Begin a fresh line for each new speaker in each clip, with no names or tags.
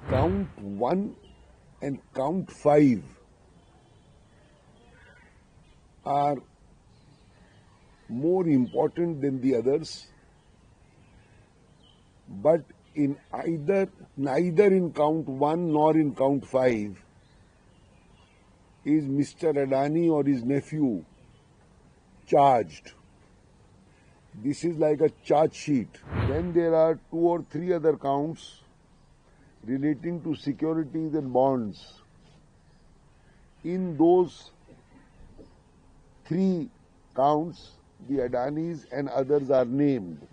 count 1 and count 5 are more important than the others, but neither in count 1 nor in count 5 is Mr. Adani or his nephew charged. This is like a charge sheet. Then there are 2 or 3 other counts relating to securities and bonds. In those 3 counts, the Adanis and others are named.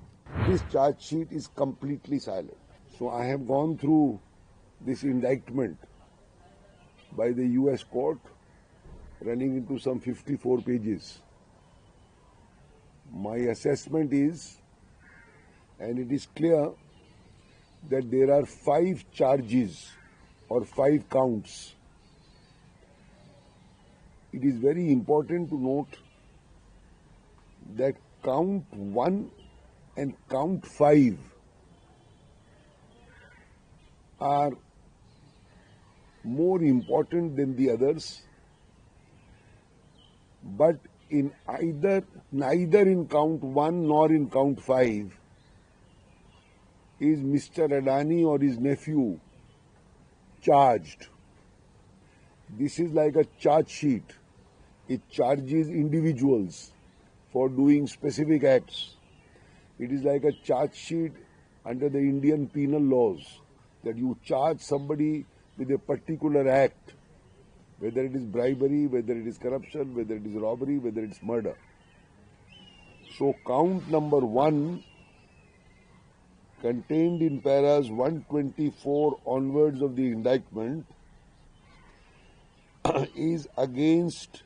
This charge sheet is completely silent. So I have gone through this indictment by the US court, running into some 54 pages. My assessment is, and it is clear, that there are 5 charges or 5 counts. It is very important to note that count 1 and count 5 are more important than the others, but neither in count 1 nor in count 5 is Mr. Adani or his nephew charged. This is like a charge sheet. It charges individuals for doing specific acts. It is like a charge sheet under the Indian penal laws, that you charge somebody with a particular act, whether it is bribery, whether it is corruption, whether it is robbery, whether it is murder. So count number 1, contained in paras 124 onwards of the indictment, is against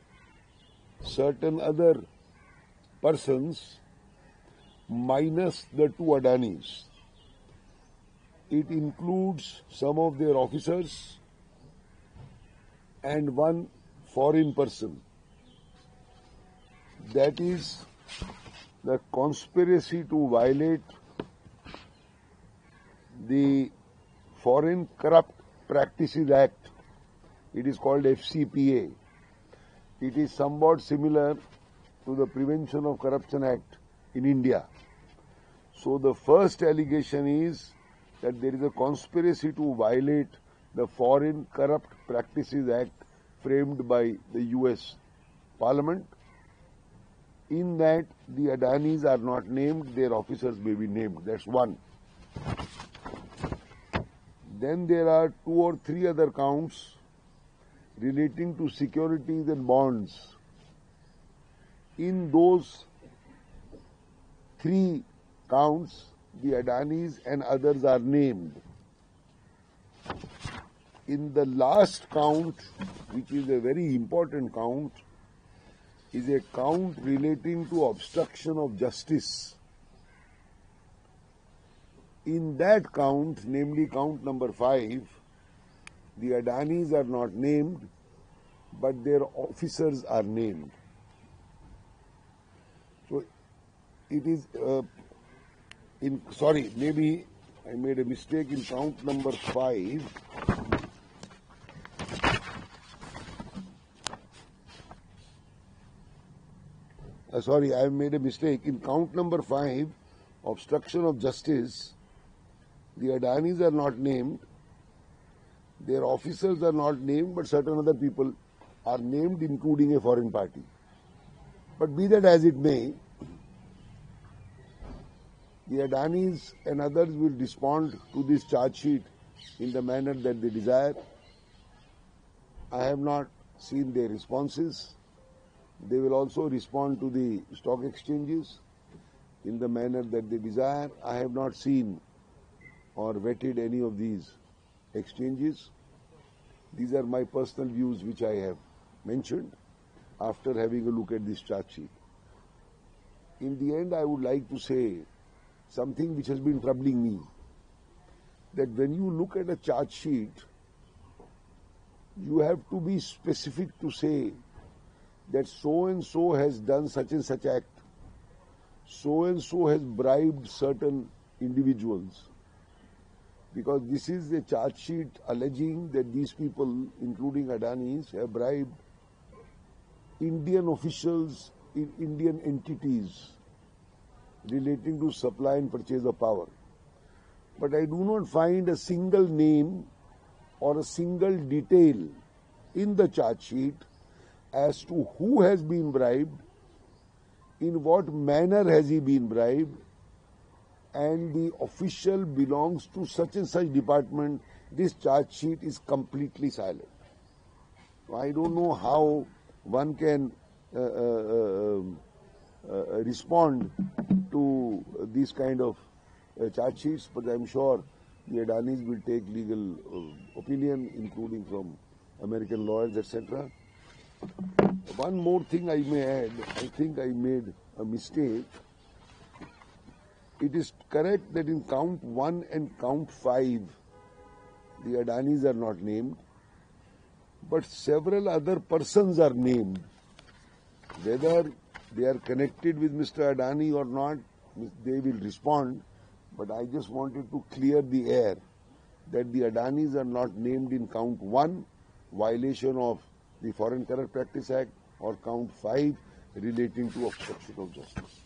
certain other persons minus the 2 Adanis. It includes some of their officers and 1 foreign person. That is the conspiracy to violate the Foreign Corrupt Practices Act. It is called FCPA. It is somewhat similar to the Prevention of Corruption Act in India. So the first allegation is that there is a conspiracy to violate the Foreign Corrupt Practices Act framed by the US Parliament. In that, the Adanis are not named, their officers may be named. That's 1. Then there are 2 or 3 other counts relating to securities and bonds. In those 3 counts, the Adanis and others are named. In the last count, which is a very important count, is a count relating to obstruction of justice. In that count, namely count number 5, the Adanis are not named, but their officers are named. So it is, maybe I made a mistake in count number 5. I made a mistake. In count number 5, obstruction of justice, the Adanis are not named, their officers are not named, but certain other people are named, including a foreign party. But be that as it may, the Adanis and others will respond to this charge sheet in the manner that they desire. I have not seen their responses. They will also respond to the stock exchanges in the manner that they desire. I have not seen or vetted any of these exchanges. These are my personal views which I have mentioned after having a look at this charge sheet. In the end, I would like to say something which has been troubling me, that when you look at a charge sheet, you have to be specific to say that so-and-so has done such and such act, so-and-so has bribed certain individuals, because this is a charge sheet alleging that these people, including Adanis, have bribed Indian officials in Indian entities relating to supply and purchase of power. But I do not find a single name or a single detail in the charge sheet as to who has been bribed, in what manner has he been bribed, and the official belongs to such and such department. This charge sheet is completely silent. I don't know how one can respond to these kind of charge sheets, but I'm sure the Adanis will take legal opinion, including from American lawyers, etc. One more thing I may add, I think I made a mistake. It is correct that in count 1 and count 5, the Adanis are not named, but several other persons are named. Whether they are connected with Mr. Adani or not, they will respond, but I just wanted to clear the air that the Adanis are not named in count 1, violation of the Foreign Corrupt Practice Act, or count 5, relating to obstruction of justice.